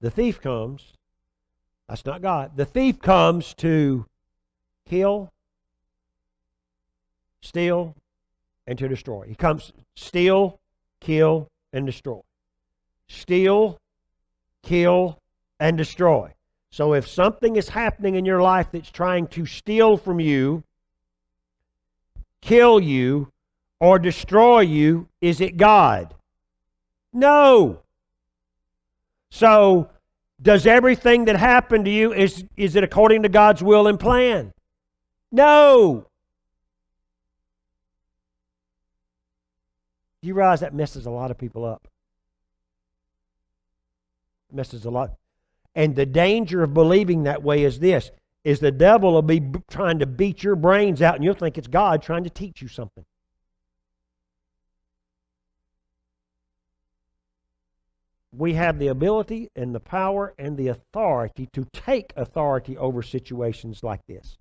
The thief comes. That's not God. The thief comes to kill, steal, and to destroy. He comes steal, kill, and destroy. Steal, kill, and destroy. So if something is happening in your life that's trying to steal from you, kill you, or destroy you, is it God? No. So, does everything that happened to you, is it according to God's will and plan? No. You realize that messes a lot of people up. Messes a lot. And the danger of believing that way is this, is the devil will be trying to beat your brains out and you'll think it's God trying to teach you something. We have the ability and the power and the authority to take authority over situations like this.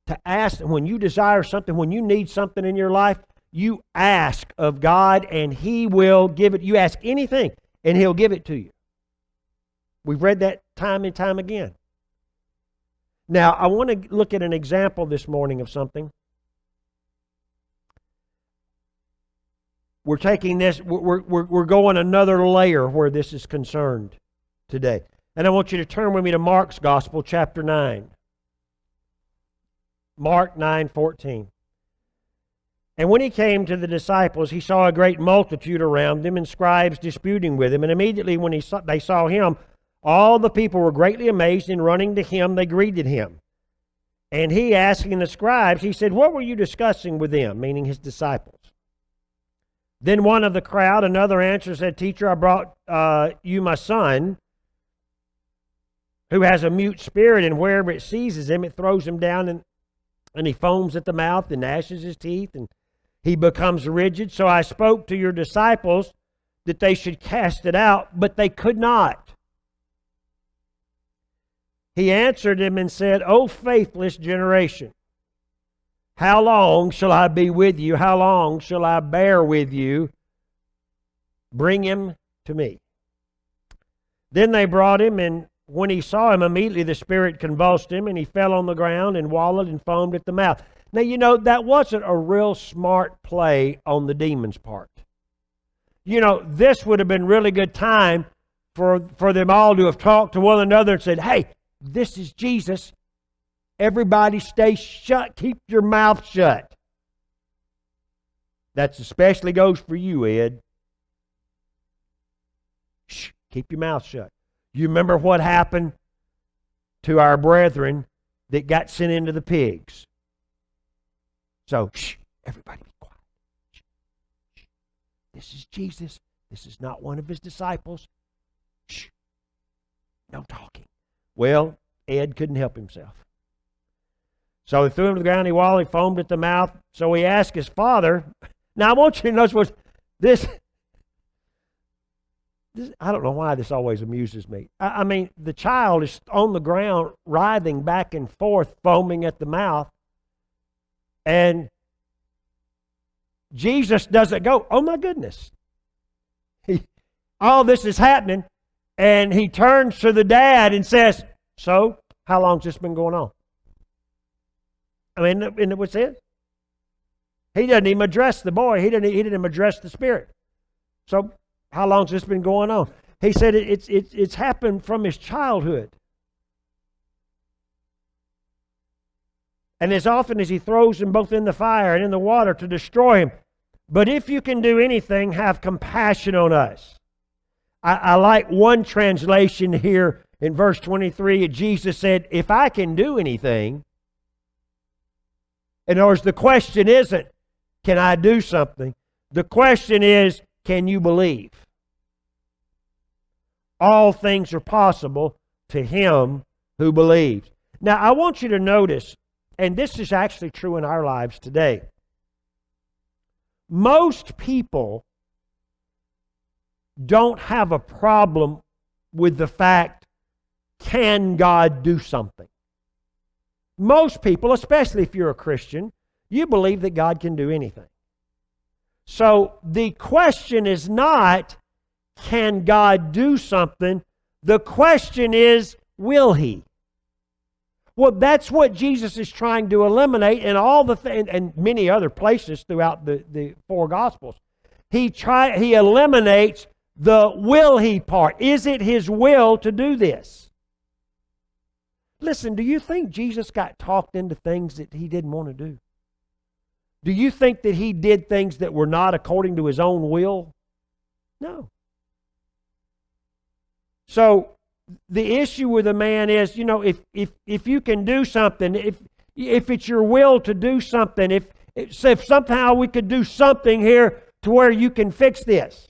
To ask, when you desire something, when you need something in your life, you ask of God and He will give it. You ask anything and He'll give it to you. We've read that time and time again. Now, I want to look at an example this morning of something. We're taking this, we're going another layer where this is concerned today. And I want you to turn with me to Mark's Gospel, chapter 9. Mark 9:14. And when he came to the disciples, he saw a great multitude around them and scribes disputing with him. And immediately when they saw him, all the people were greatly amazed, and running to him, they greeted him. And he, asking the scribes, he said, "What were you discussing with them?" Meaning his disciples. Then one of the crowd, another answered, said, "Teacher, I brought you my son, who has a mute spirit, and wherever it seizes him, it throws him down, and he foams at the mouth and gnashes his teeth, and he becomes rigid. So I spoke to your disciples that they should cast it out, but they could not." He answered him and said, "O faithless generation, how long shall I be with you? How long shall I bear with you? Bring him to me." Then they brought him, and when he saw him, immediately the spirit convulsed him, and he fell on the ground and wallowed and foamed at the mouth. Now, you know, that wasn't a real smart play on the demon's part. You know, this would have been really good time for them all to have talked to one another and said, "Hey, this is Jesus. Everybody stay shut. Keep your mouth shut." That especially goes for you, Ed. Shh, keep your mouth shut. You remember what happened to our brethren that got sent into the pigs? So, shh, everybody be quiet. Shh, shh. This is Jesus. This is not one of his disciples. Shh, no talking. Well, Ed couldn't help himself. So he threw him to the ground, he wallowed, he foamed at the mouth. So he asked his father. Now I want you to notice what this I don't know why this always amuses me. I mean, the child is on the ground, writhing back and forth, foaming at the mouth. And Jesus doesn't go, "Oh my goodness." All this is happening. And he turns to the dad and says, "So, how long's this been going on?" I mean, isn't it what's it? He doesn't even address the boy. He didn't even address the spirit. So, how long's this been going on? He said it's happened from his childhood. And as often as he throws him both in the fire and in the water to destroy him. But if you can do anything, have compassion on us. I like one translation here in verse 23. Jesus said, "If I can do anything." In other words, the question isn't, can I do something? The question is, can you believe? All things are possible to him who believes. Now, I want you to notice, and this is actually true in our lives today. Most people don't have a problem with the fact, can God do something? Most people, especially if you're a Christian, you believe that God can do anything. So the question is not, can God do something? The question is, will He? Well, that's what Jesus is trying to eliminate in all the and many other places throughout the four Gospels. He eliminates the will He part. Is it His will to do this? Listen, do you think Jesus got talked into things that He didn't want to do? Do you think that He did things that were not according to His own will? No. So the issue with a man is, if you can do something, if it's your will to do something, if somehow we could do something here to where you can fix this.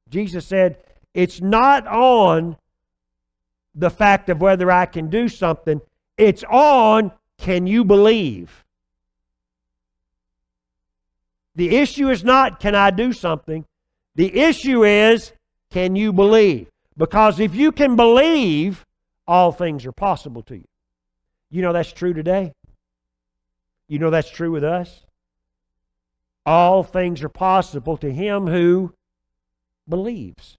Jesus said, it's not on the fact of whether I can do something. It's on, can you believe? The issue is not, can I do something? The issue is, can you believe? Because if you can believe, all things are possible to you. You know that's true today. You know that's true with us. All things are possible to him who believes.